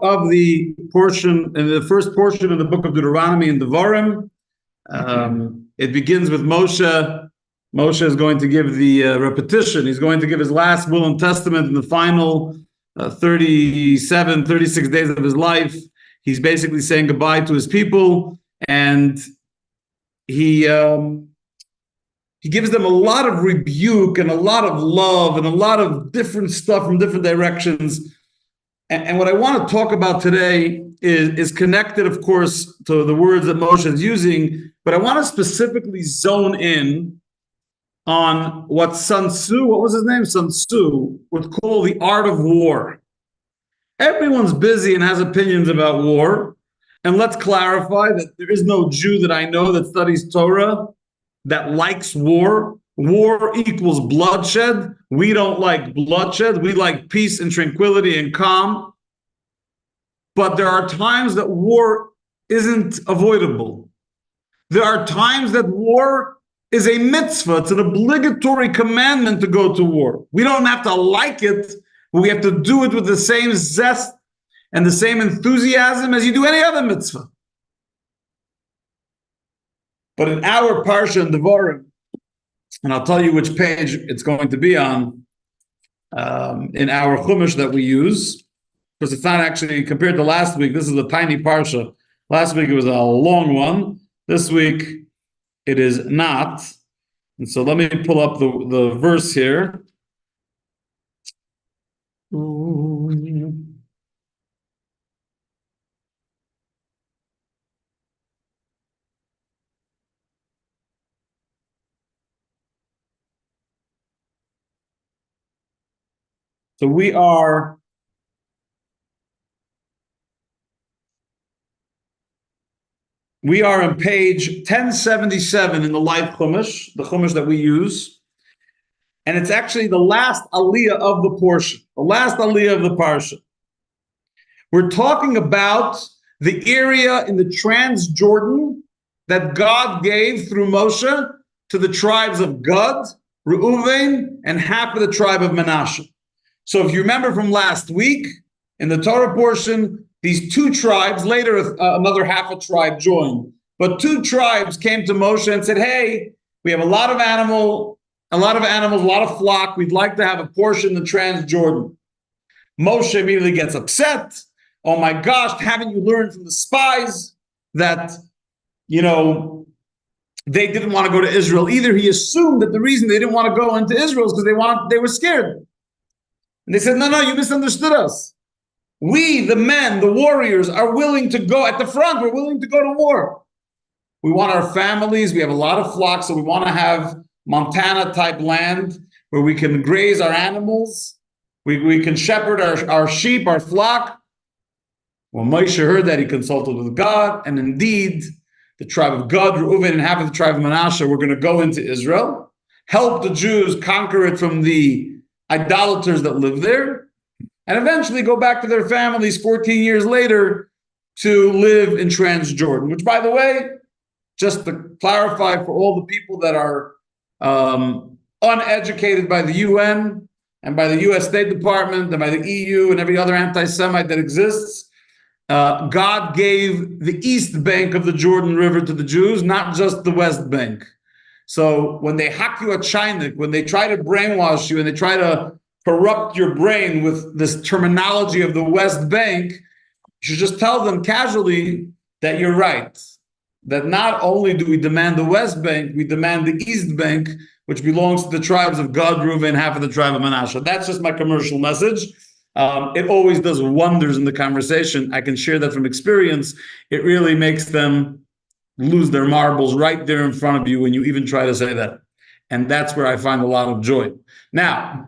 of the portion, in the first portion of the book of Deuteronomy and Devarim. It begins with Moshe. Moshe is going to give the repetition. He's going to give his last will and testament in the final 37, 36 days of his life. He's basically saying goodbye to his people, and he gives them a lot of rebuke and a lot of love and a lot of different stuff from different directions. And what I want to talk about today is connected, of course, to the words that Moshe is using, but I want to specifically zone in on what Sun Tzu, what was his name? Sun Tzu would call the art of war. Everyone's busy and has opinions about war. And let's clarify that there is no Jew that I know that studies Torah that likes war. War equals bloodshed. We don't like bloodshed. We like peace and tranquility and calm. But there are times that war isn't avoidable. There are times that war is a mitzvah. It's an obligatory commandment to go to war. We don't have to like it, but we have to do it with the same zest and the same enthusiasm as you do any other mitzvah. But in our Parsha and Devarim, and I'll tell you which page it's going to be on in our Chumash that we use, because it's not actually, compared to last week, this is a tiny Parsha. Last week it was a long one. This week it is not. And so let me pull up the verse here. So we are on page 1077 in the Live Chumash, the Chumash that we use. And it's actually the last aliyah of the portion, the last aliyah of the parsha. We're talking about the area in the Transjordan that God gave through Moshe to the tribes of Gad, Reuven, and half of the tribe of Manasseh. So if you remember from last week, in the Torah portion, these two tribes, later another half a tribe joined, but two tribes came to Moshe and said, hey, we have a lot of animals, a lot of flock. We'd like to have a portion in the Transjordan. Moshe immediately gets upset. Oh my gosh, haven't you learned from the spies that, they didn't want to go to Israel either? He assumed that the reason they didn't want to go into Israel is because they were scared. And they said, no, you misunderstood us. We, the men, the warriors, are willing to go at the front. We're willing to go to war. We want our families. We have a lot of flocks, so we want to have Montana-type land where we can graze our animals. We can shepherd our sheep, our flock. When Moshe heard that, he consulted with God, and indeed, the tribe of Gad, Reuven, and half of the tribe of Manasseh were going to go into Israel, help the Jews conquer it from the idolaters that live there, and eventually go back to their families 14 years later to live in Transjordan, which, by the way, just to clarify for all the people that are uneducated by the UN and by the US State Department and by the EU and every other anti-Semite that exists, God gave the east bank of the Jordan River to the Jews, not just the west bank. So when they hack you a chinik, when they try to brainwash you and they try to corrupt your brain with this terminology of the West Bank, you should just tell them casually that you're right. That not only do we demand the West Bank, we demand the East Bank, which belongs to the tribes of Gad, Reuven, and half of the tribe of Manasseh. That's just my commercial message. It always does wonders in the conversation. I can share that from experience. It really makes them lose their marbles right there in front of you when you even try to say that. And that's where I find a lot of joy. Now,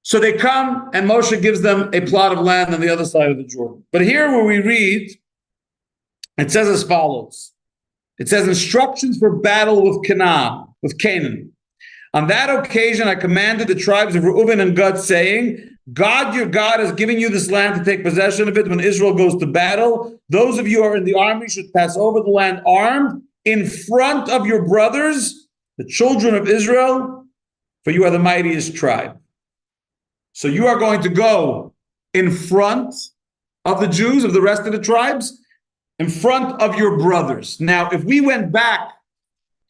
so they come and Moshe gives them a plot of land on the other side of the Jordan. But here where we read, it says as follows. It says instructions for battle with Canaan. On that occasion, I commanded the tribes of Reuven and Gad, saying, God, your God, has given you this land to take possession of it when Israel goes to battle. Those of you who are in the army should pass over the land armed in front of your brothers, the children of Israel, for you are the mightiest tribe. So you are going to go in front of the Jews, of the rest of the tribes, in front of your brothers. Now, if we went back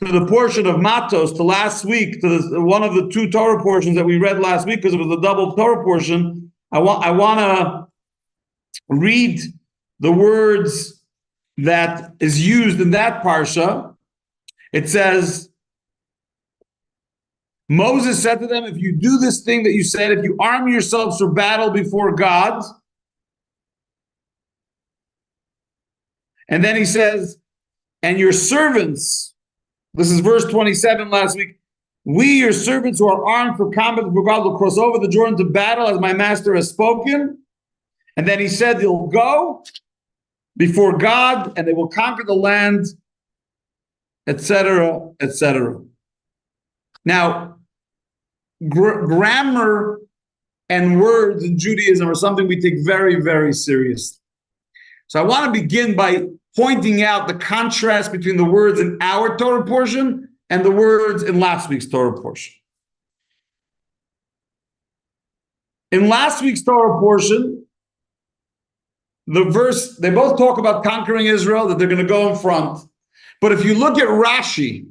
to the portion of Matos to last week, to one of the two Torah portions that we read last week, because it was a double Torah portion, I want to read the words that is used in that parsha. It says, Moses said to them, if you do this thing that you said, if you arm yourselves for battle before God, and then he says, and your servants, this is verse 27 last week, we, your servants who are armed for combat before God, will cross over the Jordan to battle as my master has spoken. And then he said, they'll go before God and they will conquer the land, etc., etc. Now, grammar and words in Judaism are something we take very, very seriously. So I want to begin by pointing out the contrast between the words in our Torah portion and the words in last week's Torah portion. In last week's Torah portion, the verse, they both talk about conquering Israel, that they're going to go in front. But if you look at Rashi,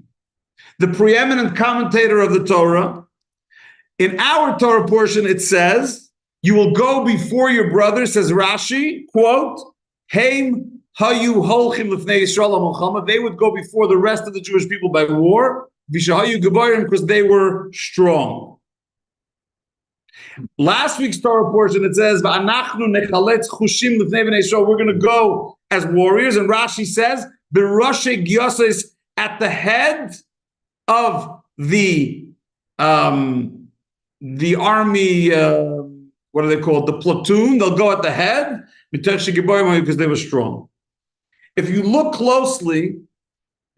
the preeminent commentator of the Torah, in our Torah portion, it says, you will go before your brother, says Rashi, quote, Haim hayu holchim lifnei Yisrael ha-milchama. They would go before the rest of the Jewish people by war, vishahayu gebarim, because they were strong. Last week's Torah portion, it says, V'anachnu nechaletz chushim lifnei bnei Yisrael. We're going to go as warriors. And Rashi says, B'roshei gyoses, at the head of the army, what are they called? The platoon. They'll go at the head because they were strong. If you look closely,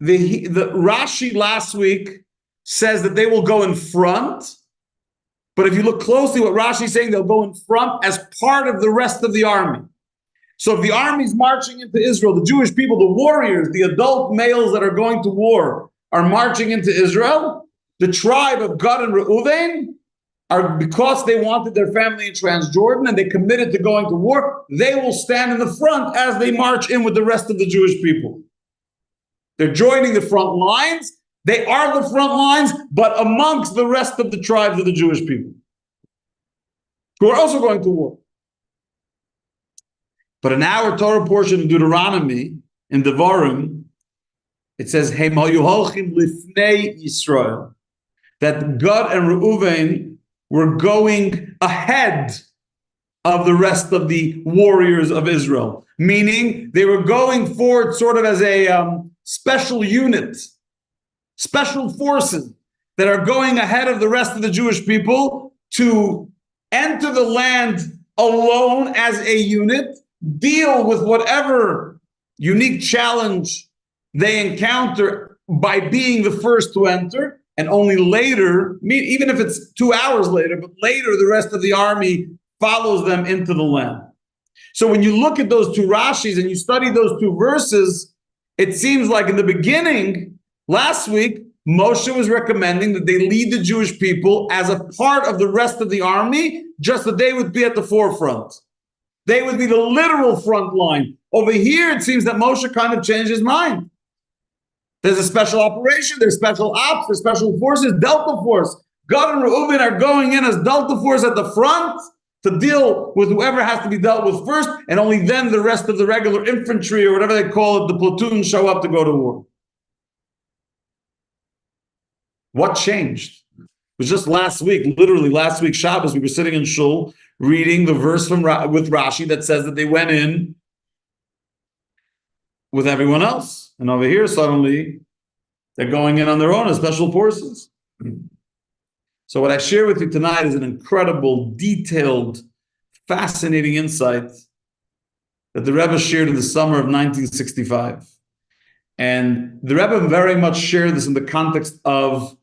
the Rashi last week says that they will go in front. But if you look closely, what Rashi is saying, they'll go in front as part of the rest of the army. So if the army's marching into Israel, the Jewish people, the warriors, the adult males that are going to war are marching into Israel, the tribe of Gad and Reuven are, because they wanted their family in Transjordan and they committed to going to war, they will stand in the front as they march in with the rest of the Jewish people. They're joining the front lines. They are the front lines, but amongst the rest of the tribes of the Jewish people who are also going to war. But in our Torah portion of Deuteronomy, in Devarim, it says, Heim hayu holchim lifnei Yisrael, that Gad and Reuven were going ahead of the rest of the warriors of Israel, meaning they were going forward sort of as a special unit, special forces that are going ahead of the rest of the Jewish people to enter the land alone as a unit, deal with whatever unique challenge they encounter by being the first to enter, and only later, even if it's 2 hours later, but later the rest of the army follows them into the land. So when you look at those two Rashis and you study those two verses, it seems like in the beginning, last week, Moshe was recommending that they lead the Jewish people as a part of the rest of the army, just that they would be at the forefront. They would be the literal front line. Over here, it seems that Moshe kind of changed his mind. There's a special operation, there's special ops, there's special forces, Delta Force. Gad and Reuven are going in as Delta Force at the front to deal with whoever has to be dealt with first, and only then the rest of the regular infantry, or whatever they call it, the platoon, show up to go to war. What changed? It was just last week, literally last week, Shabbos, we were sitting in Shul reading the verse with Rashi that says that they went in with everyone else. And over here, suddenly, they're going in on their own as special forces. So what I share with you tonight is an incredible, detailed, fascinating insight that the Rebbe shared in the summer of 1965. And the Rebbe very much shared this in the context of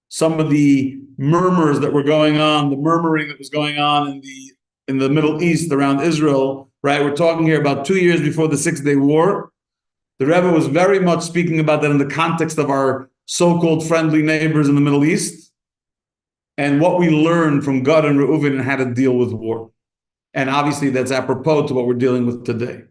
some of the murmurs that were going on, the murmuring that was going on in the Middle East around Israel, right? We're talking here about 2 years before the Six-Day War. The Rebbe was very much speaking about that in the context of our so-called friendly neighbors in the Middle East and what we learned from Gad and Reuven and how to deal with war. And obviously that's apropos to what we're dealing with today.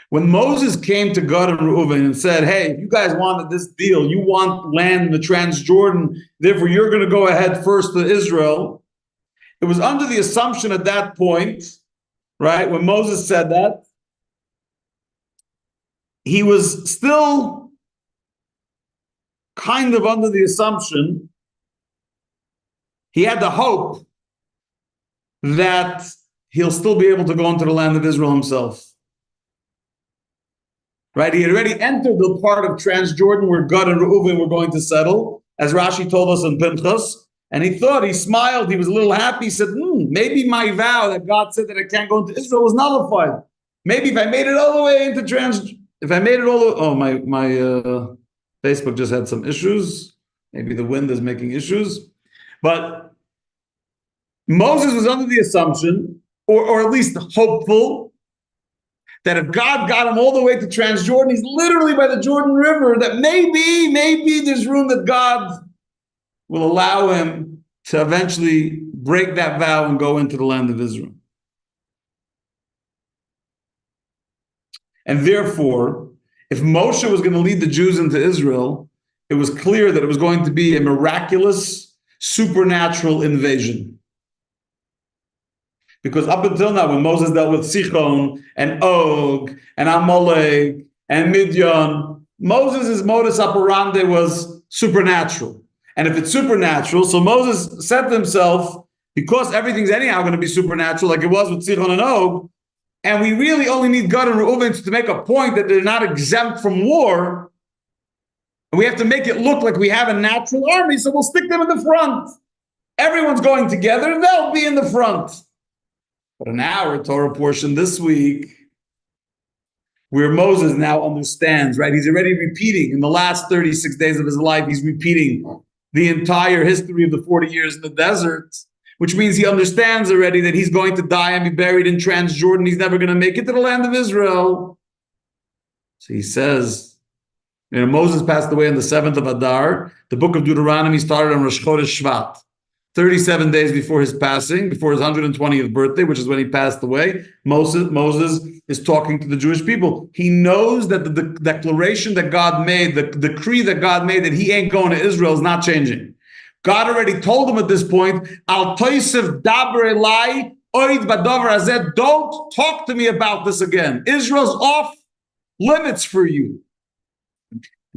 When Moses came to Gad and Reuven and said, hey, if you guys wanted this deal, you want land in the Transjordan, therefore you're going to go ahead first to Israel. It was under the assumption at that point, right, when Moses said that, he was still kind of under the assumption, he had the hope that he'll still be able to go into the land of Israel himself. Right? He had already entered the part of Transjordan where Gad and Reuven were going to settle, as Rashi told us in Pinchas. And he thought, he smiled, he was a little happy. He said, maybe my vow that God said that I can't go into Israel was nullified. Maybe if I made it all the way into if I made it all the way, oh, my Facebook just had some issues. Maybe the wind is making issues. But Moses was under the assumption, or at least hopeful, that if God got him all the way to Transjordan, he's literally by the Jordan River, that maybe there's room that God will allow him to eventually break that vow and go into the land of Israel. And therefore, if Moshe was going to lead the Jews into Israel, it was clear that it was going to be a miraculous, supernatural invasion. Because up until now, when Moses dealt with Sichon and Og and Amalek and Midian, Moses' modus operandi was supernatural. And if it's supernatural, so Moses said to himself, because everything's anyhow going to be supernatural like it was with Sichon and Og, and we really only need Gad and Reuven to make a point that they're not exempt from war, and we have to make it look like we have a natural army, so we'll stick them in the front. Everyone's going together, they'll be in the front. But in our Torah portion this week, where Moses now understands, right? He's already repeating in the last 36 days of his life, he's repeating the entire history of the 40 years in the desert, which means he understands already that he's going to die and be buried in Transjordan. He's never going to make it to the land of Israel. So he says, Moses passed away on the 7th of Adar. The book of Deuteronomy started on Rosh Chodesh Shvat. 37 days before his passing, before his 120th birthday, which is when he passed away, Moses is talking to the Jewish people. He knows that the declaration that God made, the decree that God made that he ain't going to Israel is not changing. God already told him at this point, Al toisev daber elai oid badavar hazeh, don't talk to me about this again. Israel's off limits for you.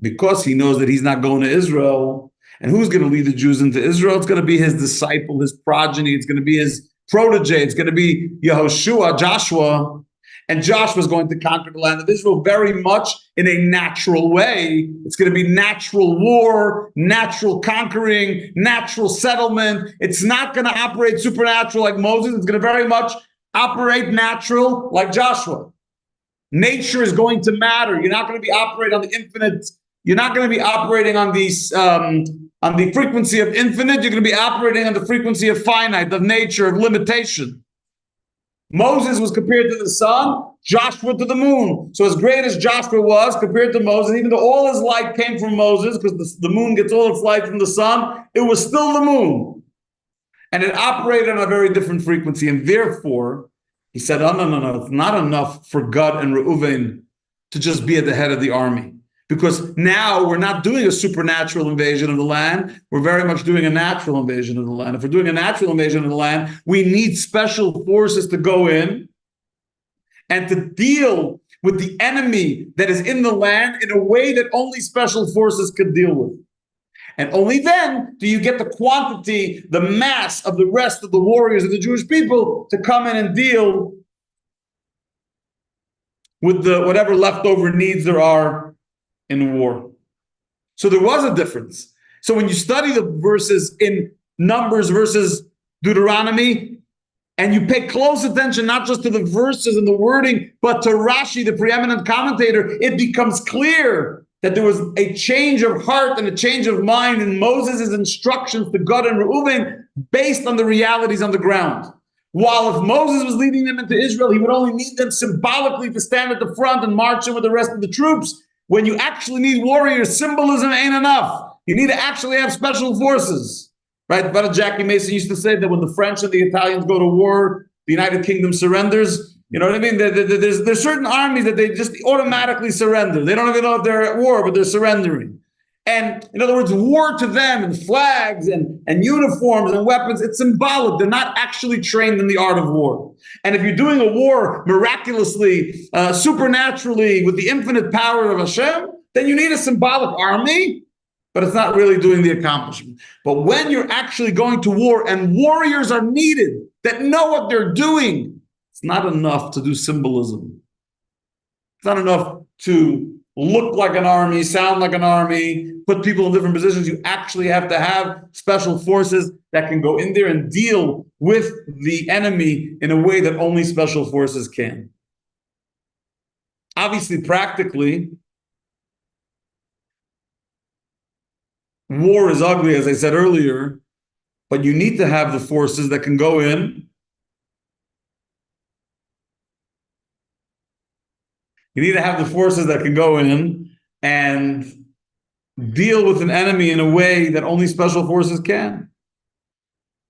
Because he knows that he's not going to Israel, and who's going to lead the Jews into Israel? It's going to be his disciple, his progeny. It's going to be his protege. It's going to be Yehoshua, Joshua. And Joshua's going to conquer the land of Israel very much in a natural way. It's going to be natural war, natural conquering, natural settlement. It's not going to operate supernatural like Moses. It's going to very much operate natural like Joshua. Nature is going to matter. You're not going to be operating on the infinite. You're not going to be operating on these on the frequency of infinite. You're going to be operating on the frequency of finite, of nature, of limitation. Moses was compared to the sun, Joshua to the moon. So as great as Joshua was compared to Moses, even though all his light came from Moses, because the moon gets all its light from the sun, it was still the moon. And it operated on a very different frequency. And therefore, he said, oh, no, it's not enough for Gad and Reuven to just be at the head of the army. Because now we're not doing a supernatural invasion of the land. We're very much doing a natural invasion of the land. If we're doing a natural invasion of the land, we need special forces to go in and to deal with the enemy that is in the land in a way that only special forces could deal with. And only then do you get the quantity, the mass of the rest of the warriors of the Jewish people to come in and deal with the whatever leftover needs there are in war. So there was a difference. So when you study the verses in Numbers versus Deuteronomy, and you pay close attention not just to the verses and the wording, but to Rashi, the preeminent commentator, it becomes clear that there was a change of heart and a change of mind in Moses' instructions to Gad and Reuven based on the realities on the ground. While if Moses was leading them into Israel, he would only need them symbolically to stand at the front and march in with the rest of the troops. When you actually need warriors, symbolism ain't enough. You need to actually have special forces. right? But Jackie Mason used to say that when the French and the Italians go to war, the United Kingdom surrenders. You know what I mean? There's certain armies that they just automatically surrender. They don't even know if they're at war, but they're surrendering. And in other words, war to them and flags and uniforms and weapons, it's symbolic. They're not actually trained in the art of war. And if you're doing a war miraculously, supernaturally, with the infinite power of Hashem, then you need a symbolic army, but it's not really doing the accomplishment. But when you're actually going to war and warriors are needed that know what they're doing, it's not enough to do symbolism. It's not enough to look like an army, sound like an army, put people in different positions. You actually have to have special forces that can go in there and deal with the enemy in a way that only special forces can. Obviously, practically, war is ugly, as I said earlier, but you need to have the forces that can go in. You need to have the forces that can go in and deal with an enemy in a way that only special forces can.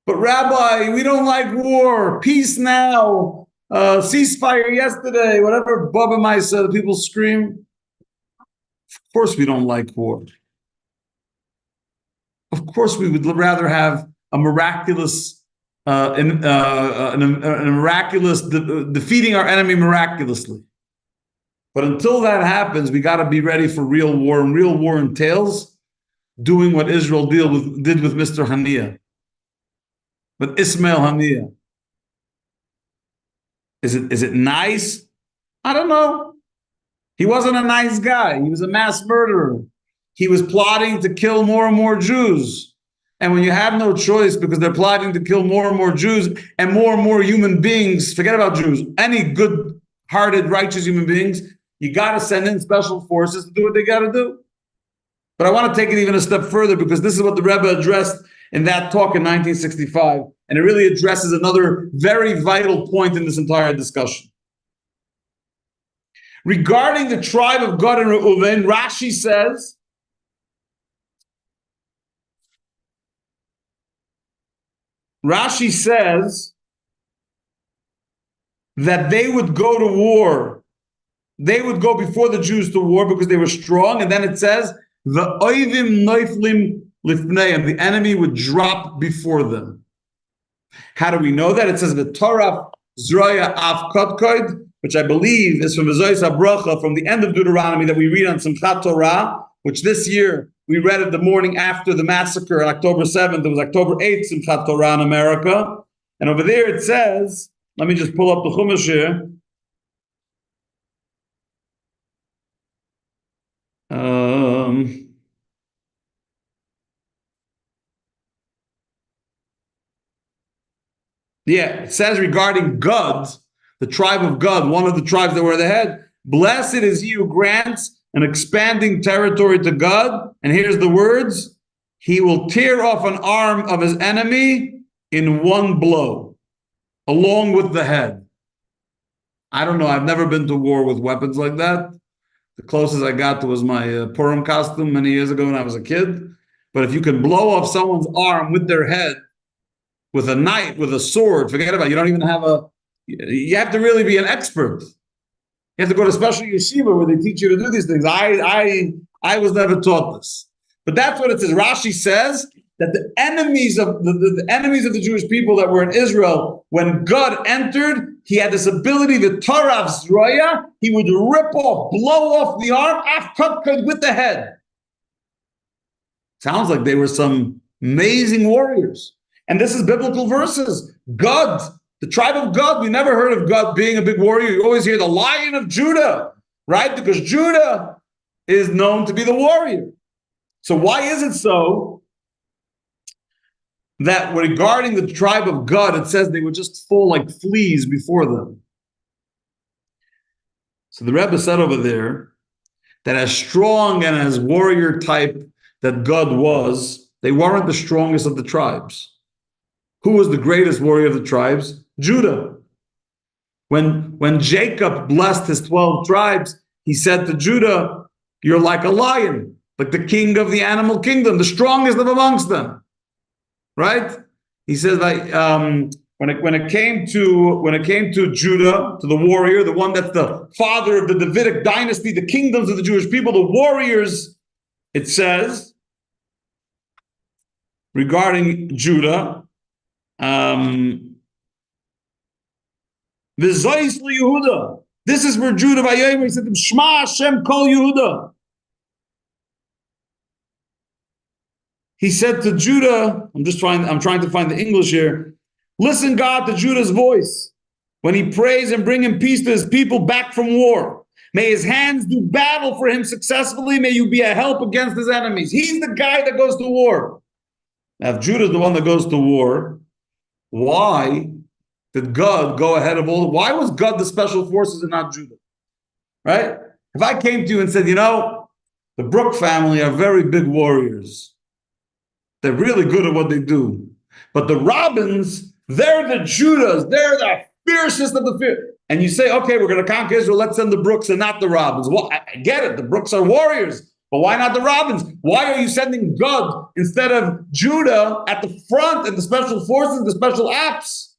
But Rabbi, we don't like war. Peace now. Ceasefire yesterday. Whatever Baba Mai said, people scream. Of course we don't like war. Of course we would rather have a miraculous, defeating our enemy miraculously. But until that happens, we got to be ready for real war. And real war entails doing what Israel did with Mr. Haniya, with Ismail Haniya. Is it nice? I don't know. He wasn't a nice guy. He was a mass murderer. He was plotting to kill more and more Jews. And when you have no choice because they're plotting to kill more and more Jews and more human beings, forget about Jews, any good-hearted, righteous human beings, you got to send in special forces to do what they got to do. But I want to take it even a step further because this is what the Rebbe addressed in that talk in 1965. And it really addresses another very vital point in this entire discussion. Regarding the tribe of Gad and Reuven, Rashi says that they would go to war. They would go before the Jews to war because they were strong. And then it says, the oivim noiflim lifneim, the enemy would drop before them. How do we know that? It says, V'toraf zroya av kodkoid, which I believe is from Zois HaBracha, from the end of Deuteronomy that we read on Simchat Torah, which this year we read it the morning after the massacre on October 7th. It was October 8th, Simchat Torah in America. And over there it says, let me just pull up the Chumash here. It says regarding Gad, the tribe of Gad, one of the tribes that were ahead, blessed is he who grants an expanding territory to Gad. And here's the words: he will tear off an arm of his enemy in one blow, along with the head. I don't know. I've never been to war with weapons like that. The closest I got to was my Purim costume many years ago when I was a kid. But if you can blow off someone's arm with their head, with a knife, with a sword, forget about it. You don't even have you have to really be an expert. You have to go to special yeshiva where they teach you to do these things. I was never taught this. But that's what it says. Rashi says that the enemies of the enemies of the Jewish people that were in Israel, when God entered, he had this ability, the Torah Zroya, he would rip off, blow off the arm, with the head. Sounds like they were some amazing warriors. And this is biblical verses. God, the tribe of Gad, we never heard of God being a big warrior. You always hear the Lion of Judah, right? Because Judah is known to be the warrior. So why is it so that regarding the tribe of Gad, it says they would just fall like fleas before them? So the Rebbe said over there that as strong and as warrior type that Gad was, they weren't the strongest of the tribes. Who was the greatest warrior of the tribes? Judah. When Jacob blessed his 12 tribes, he said to Judah, you're like a lion, like the king of the animal kingdom, the strongest of amongst them. right? He says like when it came to Judah, to the warrior, the one that's the father of the Davidic dynasty, the kingdoms of the Jewish people, the warriors, it says regarding Judah, V'zois Yehuda. This is where Judah Vayomer said, Shema Hashem Kol Yehuda. He said to Judah, I'm trying to find the English here. Listen, God, to Judah's voice when he prays and bring him peace to his people back from war. May his hands do battle for him successfully. May you be a help against his enemies. He's the guy that goes to war. Now, if Judah's the one that goes to war, why did God go ahead of all? Why was God the special forces and not Judah? Right? If I came to you and said, the Brook family are very big warriors. They're really good at what they do. But the Robins, they're the Judahs. They're the fiercest of the fierce. And you say, okay, we're going to conquer Israel. Let's send the Brooks and not the Robins. Well, I get it. The Brooks are warriors. But why not the Robins? Why are you sending God instead of Judah at the front and the special forces, the special ops?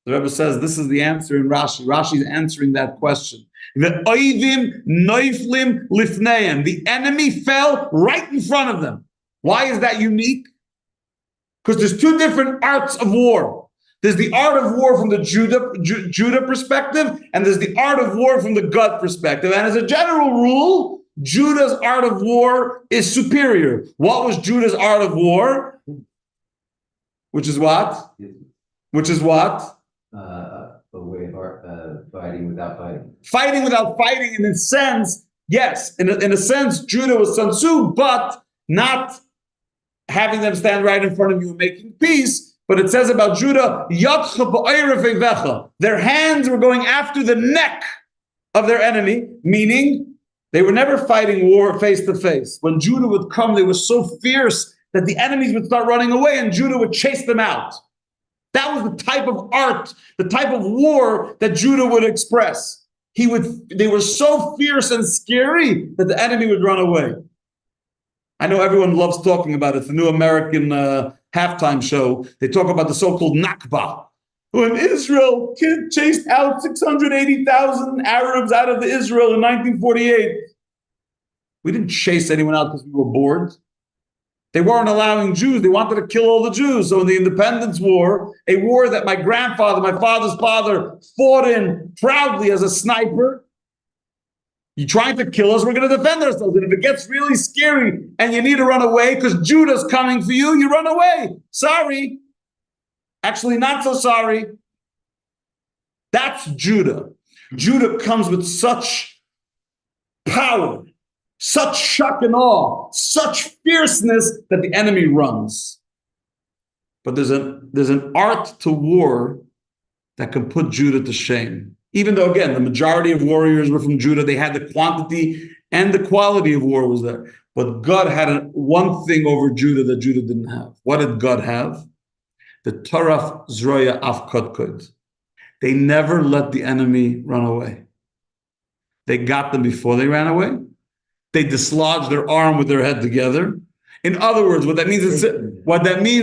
The Rebbe says this is the answer in Rashi. Rashi is answering that question. The oivim noiflim lifneim. The enemy fell right in front of them. Why is that unique? Because there's two different arts of war. There's the art of war from the Judah perspective, and there's the art of war from the God perspective. And as a general rule, Judah's art of war is superior. What was Judah's art of war? Which is what? Which is what? A way of fighting without fighting. Fighting without fighting, in a sense, yes. In a sense, Judah was Sun Tzu, but not having them stand right in front of you and making peace. But it says about Judah, their hands were going after the neck of their enemy, meaning they were never fighting war face to face. When Judah would come, they were so fierce that the enemies would start running away and Judah would chase them out. That was the type of art, the type of war that Judah would express. They were so fierce and scary that the enemy would run away. I know everyone loves talking about it. It's the new American halftime show. They talk about the so-called Nakba. When Israel chased out 680,000 Arabs out of Israel in 1948. We didn't chase anyone out because we were bored. They weren't allowing Jews. They wanted to kill all the Jews. So in the Independence War, a war that my grandfather, my father's father, fought in proudly as a sniper, you're trying to kill us, we're going to defend ourselves. And if it gets really scary and you need to run away because Judah's coming for you, you run away. Sorry. Actually, not so sorry. That's Judah. Judah comes with such power, such shock and awe, such fierceness that the enemy runs. But there's an art to war that can put Judah to shame. Even though, again, the majority of warriors were from Judah, they had the quantity and the quality of war was there. But God had one thing over Judah that Judah didn't have. What did God have? The Taraf Zroya Afkodkod. They never let the enemy run away. They got them before they ran away. They dislodged their arm with their head together. In other words, what that means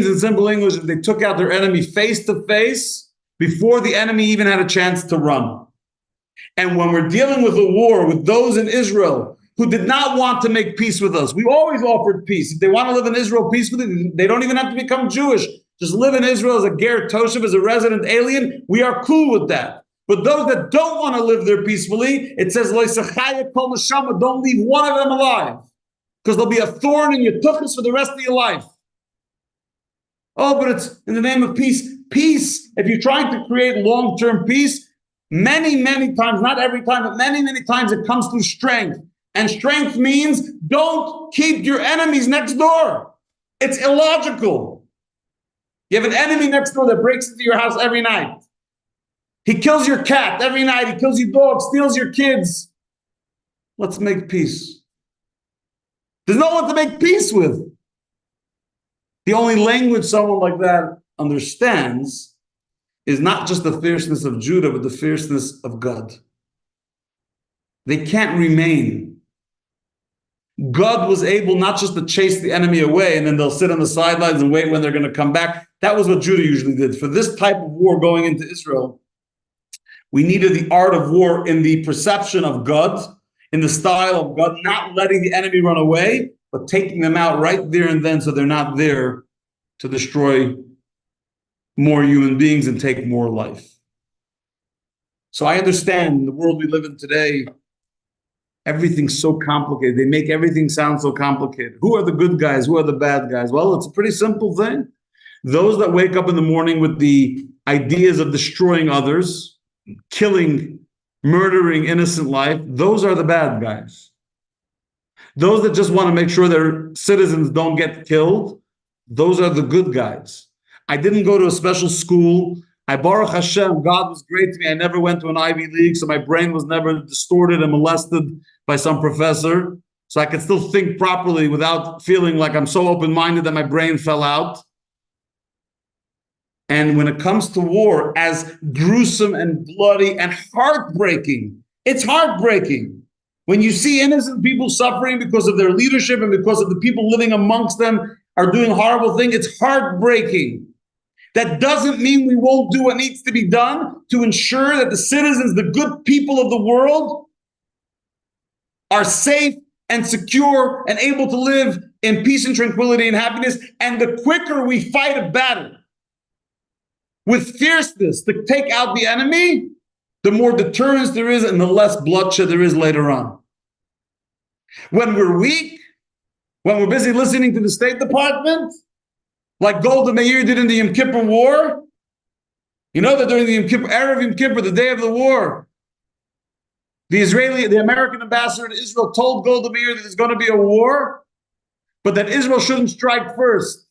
in simple English is they took out their enemy face to face before the enemy even had a chance to run. And when we're dealing with a war with those in Israel who did not want to make peace with us, we always offered peace. If they want to live in Israel peacefully, they don't even have to become Jewish. Just live in Israel as a ger toshev, as a resident alien. We are cool with that. But those that don't want to live there peacefully, it says, don't leave one of them alive, because there'll be a thorn in your tuchus for the rest of your life. Oh, but it's in the name of peace. Peace, if you're trying to create long-term peace, many, many times, not every time, but many, many times it comes through strength. And strength means don't keep your enemies next door. It's illogical. You have an enemy next door that breaks into your house every night. He kills your cat every night. He kills your dog, steals your kids. Let's make peace. There's no one to make peace with. The only language someone like that understands is not just the fierceness of Judah, but the fierceness of God. They can't remain God was able not just to chase the enemy away and then they'll sit on the sidelines and wait when they're going to come back. That was what Judah usually did. For this type of war going into Israel, we needed the art of war in the perception of God, in the style of God, not letting the enemy run away, but taking them out right there and then so they're not there to destroy more human beings and take more life. So I understand in the world we live in today, everything's so complicated. They make everything sound so complicated. Who are the good guys? Who are the bad guys? Well, it's a pretty simple thing. Those that wake up in the morning with the ideas of destroying others, killing, murdering innocent life, those are the bad guys. Those that just want to make sure their citizens don't get killed, those are the good guys. I didn't go to a special school. Baruch Hashem, God was great to me. I never went to an Ivy League, so my brain was never distorted and molested by some professor. So I could still think properly without feeling like I'm so open-minded that my brain fell out. And when it comes to war, as gruesome and bloody and heartbreaking, it's heartbreaking. When you see innocent people suffering because of their leadership and because of the people living amongst them are doing horrible things, it's heartbreaking. That doesn't mean we won't do what needs to be done to ensure that the citizens, the good people of the world, are safe and secure and able to live in peace and tranquility and happiness. And the quicker we fight a battle with fierceness to take out the enemy, the more deterrence there is and the less bloodshed there is later on. When we're weak, when we're busy listening to the State Department, like Golda Meir did in the Yom Kippur War, you know that during the Yom Kippur, Erev Yom Kippur, the day of the war, the American ambassador to Israel told Golda Meir that there's going to be a war, but that Israel shouldn't strike first.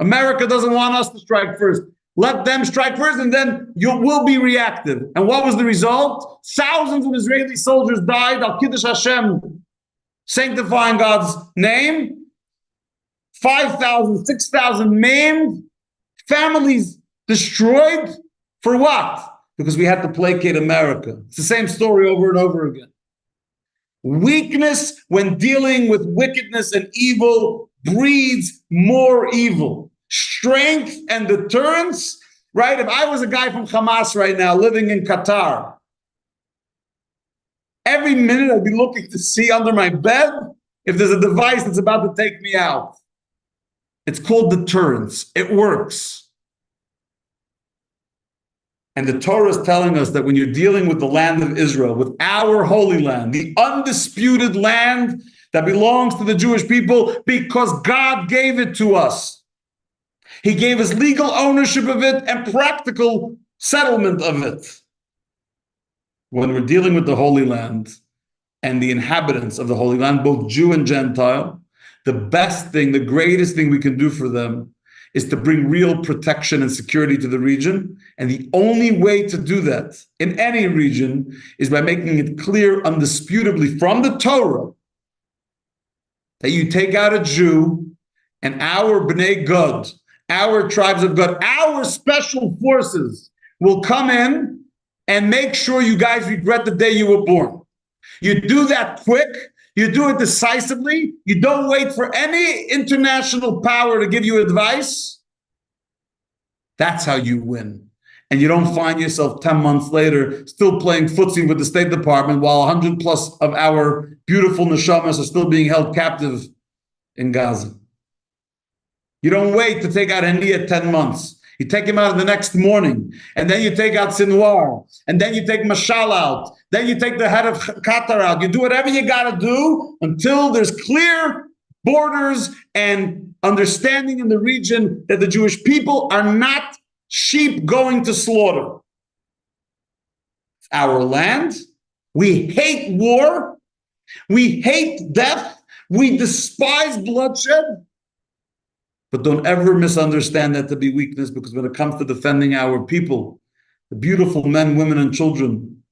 America doesn't want us to strike first. Let them strike first, and then we'll be reactive. And what was the result? Thousands of Israeli soldiers died, al Kiddush Hashem, sanctifying God's name. 5,000, 6,000 maimed, families destroyed. For what? Because we had to placate America. It's the same story over and over again. Weakness when dealing with wickedness and evil breeds more evil. Strength and deterrence, right? If I was a guy from Hamas right now living in Qatar, every minute I'd be looking to see under my bed if there's a device that's about to take me out. It's called deterrence. It works. And the Torah is telling us that when you're dealing with the land of Israel, with our holy land, the undisputed land that belongs to the Jewish people because God gave it to us. He gave us legal ownership of it and practical settlement of it. When we're dealing with the Holy Land and the inhabitants of the Holy Land, both Jew and Gentile, the best thing, the greatest thing we can do for them is to bring real protection and security to the region. And the only way to do that in any region is by making it clear undisputably from the Torah that you take out a Jew and our Bnei Gad, our tribes of God, our special forces will come in and make sure you guys regret the day you were born. You do that quick. You do it decisively. You don't wait for any international power to give you advice. That's how you win. And you don't find yourself 10 months later still playing footsie with the State Department while 100 plus of our beautiful neshamas are still being held captive in Gaza. You don't wait to take out Henry at 10 months. You take him out the next morning, and then you take out Sinwar, and then you take Mashal out, then you take the head of Qatar out. You do whatever you got to do until there's clear borders and understanding in the region that the Jewish people are not sheep going to slaughter. It's our land. We hate war. We hate death. We despise bloodshed. But don't ever misunderstand that to be weakness, because when it comes to defending our people, the beautiful men, women, and children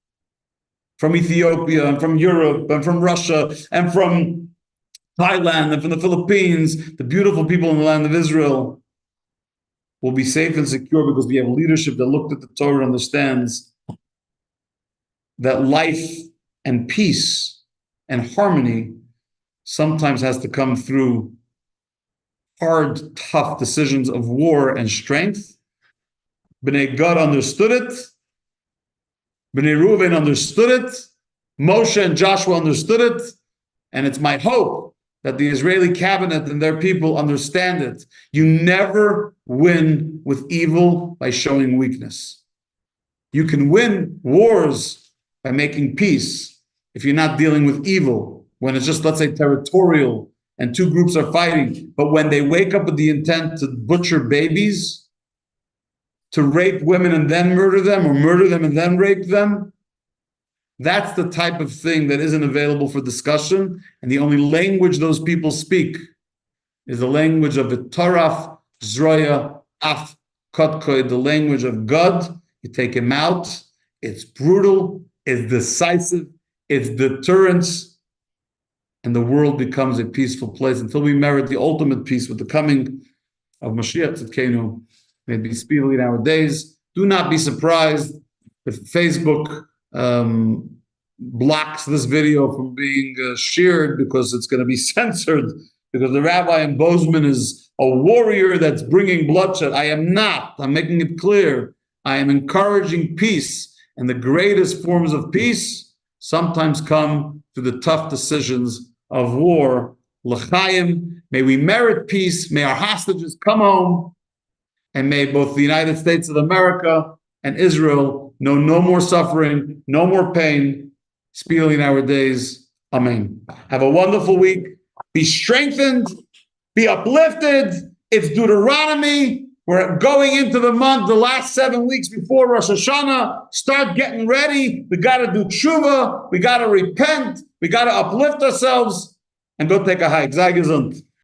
from Ethiopia and from Europe and from Russia and from Thailand and from the Philippines, the beautiful people in the land of Israel will be safe and secure because we have leadership that looked at the Torah and understands that life and peace and harmony sometimes has to come through hard, tough decisions of war and strength. Bnei Gad understood it. Bnei Reuven understood it. Moshe and Joshua understood it. And it's my hope that the Israeli cabinet and their people understand it. You never win with evil by showing weakness. You can win wars by making peace if you're not dealing with evil, when it's just, let's say, territorial and two groups are fighting. But when they wake up with the intent to butcher babies, to rape women and then murder them, or murder them and then rape them, that's the type of thing that isn't available for discussion. And the only language those people speak is the language of Torah, Zroya, Af, Kotkoi, the language of God. You take him out. It's brutal. It's decisive. It's deterrence. And the world becomes a peaceful place until we merit the ultimate peace with the coming of Mashiach Tzidkenu. May it be speedily in our days. Do not be surprised if Facebook blocks this video from being shared, because it's going to be censored, because the rabbi in Bozeman is a warrior that's bringing bloodshed. I am not. I'm making it clear. I am encouraging peace, and the greatest forms of peace sometimes come through the tough decisions of war. L'chaim, may we merit peace. May our hostages come home. And may both the United States of America and Israel know no more suffering, no more pain, speedily in our days. Amen. Have a wonderful week. Be strengthened. Be uplifted. It's Deuteronomy. We're going into the month, the last 7 weeks before Rosh Hashanah. Start getting ready. We got to do tshuva. We got to repent. We got to uplift ourselves and go take a hike. Sei gesund.